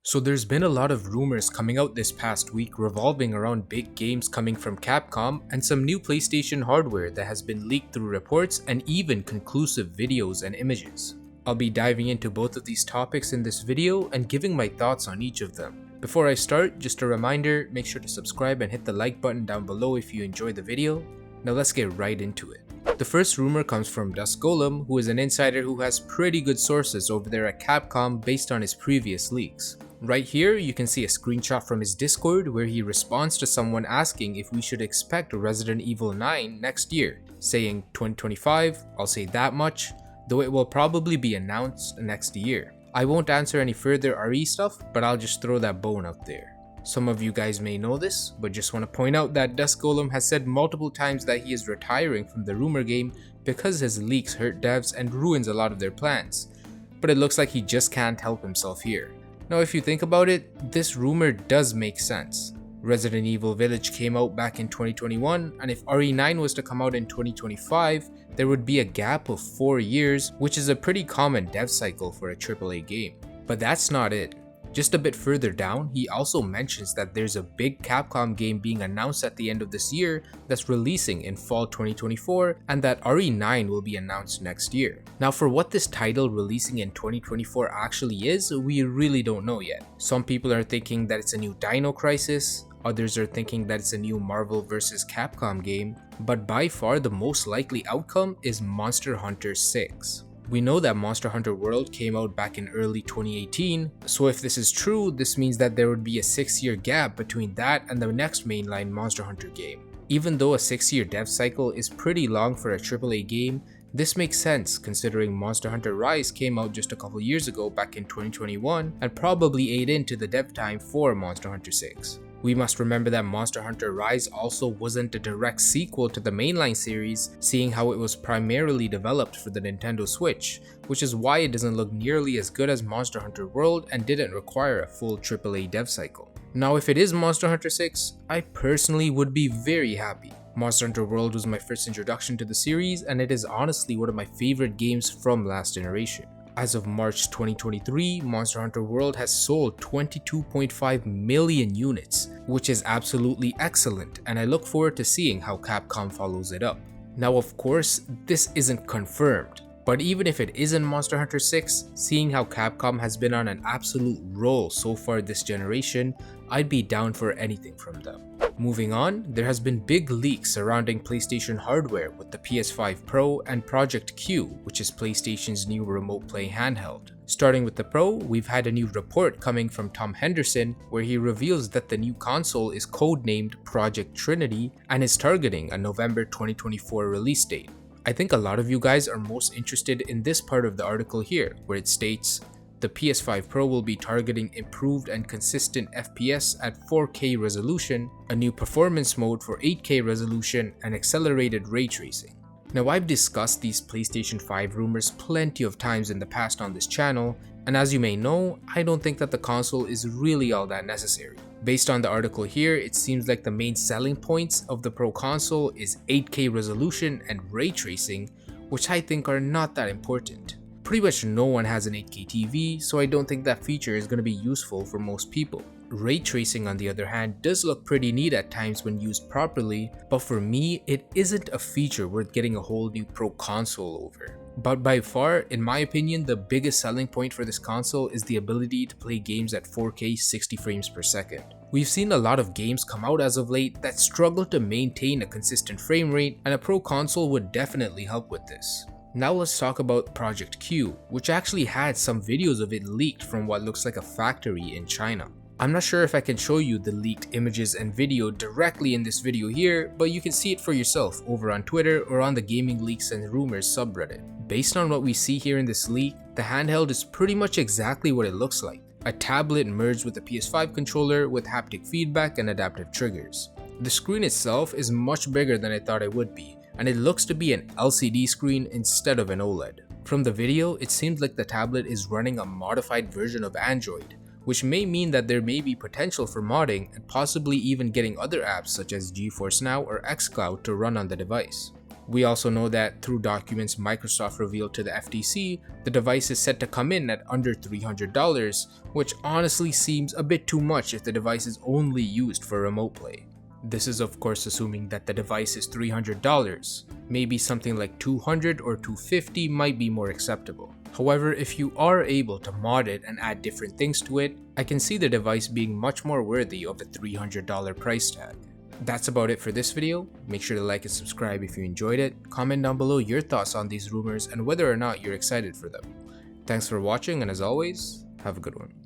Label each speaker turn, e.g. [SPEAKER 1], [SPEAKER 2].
[SPEAKER 1] So there's been a lot of rumors coming out this past week revolving around big games coming from Capcom and some new PlayStation hardware that has been leaked through reports and even conclusive videos and images. I'll be diving into both of these topics in this video and giving my thoughts on each of them. Before I start, just a reminder, make sure to subscribe and hit the like button down below if you enjoyed the video. Now let's get right into it. The first rumor comes from Dusk Golem, who is an insider who has pretty good sources over there at Capcom based on his previous leaks. Right here, you can see a screenshot from his Discord where he responds to someone asking if we should expect Resident Evil 9 next year, saying 2025, I'll say that much, though it will probably be announced next year. I won't answer any further RE stuff, but I'll just throw that bone out there. Some of you guys may know this, but just want to point out that Dusk Golem has said multiple times that he is retiring from the rumor game because his leaks hurt devs and ruins a lot of their plans. But it looks like he just can't help himself here. Now if you think about it, this rumor does make sense. Resident Evil Village came out back in 2021, and if RE9 was to come out in 2025, there would be a gap of 4 years, which is a pretty common dev cycle for a AAA game. But that's not it. Just a bit further down, he also mentions that there's a big Capcom game being announced at the end of this year that's releasing in fall 2024, and that RE9 will be announced next year. Now for what this title releasing in 2024 actually is, we really don't know yet. Some people are thinking that it's a new Dino Crisis, others are thinking that it's a new Marvel vs. Capcom game, but by far the most likely outcome is Monster Hunter 6. We know that Monster Hunter World came out back in early 2018, so if this is true, this means that there would be a 6-year gap between that and the next mainline Monster Hunter game. Even though a 6-year dev cycle is pretty long for a AAA game, this makes sense considering Monster Hunter Rise came out just a couple years ago back in 2021 and probably ate into the dev time for Monster Hunter 6. We must remember that Monster Hunter Rise also wasn't a direct sequel to the mainline series, seeing how it was primarily developed for the Nintendo Switch, which is why it doesn't look nearly as good as Monster Hunter World and didn't require a full AAA dev cycle. Now if it is Monster Hunter 6, I personally would be very happy. Monster Hunter World was my first introduction to the series, and it is honestly one of my favorite games from last generation. As of March 2023, Monster Hunter World has sold 22.5 million units, which is absolutely excellent, and I look forward to seeing how Capcom follows it up. Now of course, this isn't confirmed, but even if it isn't Monster Hunter 6, seeing how Capcom has been on an absolute roll so far this generation, I'd be down for anything from them. Moving on, there has been big leaks surrounding PlayStation hardware with the PS5 Pro and Project Q, which is PlayStation's new remote play handheld. Starting with the Pro, we've had a new report coming from Tom Henderson where he reveals that the new console is codenamed Project Trinity and is targeting a November 2024 release date. I think a lot of you guys are most interested in this part of the article here, where it states, the PS5 Pro will be targeting improved and consistent FPS at 4K resolution, a new performance mode for 8K resolution, and accelerated ray tracing. Now I've discussed these PlayStation 5 rumors plenty of times in the past on this channel, and as you may know, I don't think that the console is really all that necessary. Based on the article here, it seems like the main selling points of the Pro console is 8K resolution and ray tracing, which I think are not that important. Pretty much no one has an 8K TV, so I don't think that feature is going to be useful for most people. Ray tracing on the other hand does look pretty neat at times when used properly, but for me it isn't a feature worth getting a whole new Pro console over. But by far, in my opinion, the biggest selling point for this console is the ability to play games at 4K 60 frames per second. We've seen a lot of games come out as of late that struggle to maintain a consistent frame rate, and a Pro console would definitely help with this. Now let's talk about Project Q, which actually had some videos of it leaked from what looks like a factory in China. I'm not sure if I can show you the leaked images and video directly in this video here, but you can see it for yourself over on Twitter or on the Gaming Leaks and Rumors subreddit. Based on what we see here in this leak, the handheld is pretty much exactly what it looks like. A tablet merged with a PS5 controller with haptic feedback and adaptive triggers. The screen itself is much bigger than I thought it would be, and it looks to be an LCD screen instead of an OLED. From the video, it seems like the tablet is running a modified version of Android, which may mean that there may be potential for modding and possibly even getting other apps such as GeForce Now or xCloud to run on the device. We also know that through documents Microsoft revealed to the FTC, the device is set to come in at under $300, which honestly seems a bit too much if the device is only used for remote play. This is of course assuming that the device is $300. Maybe something like $200 or $250 might be more acceptable. However, if you are able to mod it and add different things to it, I can see the device being much more worthy of the $300 price tag. That's about it for this video. Make sure to like and subscribe if you enjoyed it. Comment down below your thoughts on these rumors and whether or not you're excited for them. Thanks for watching, and as always, have a good one.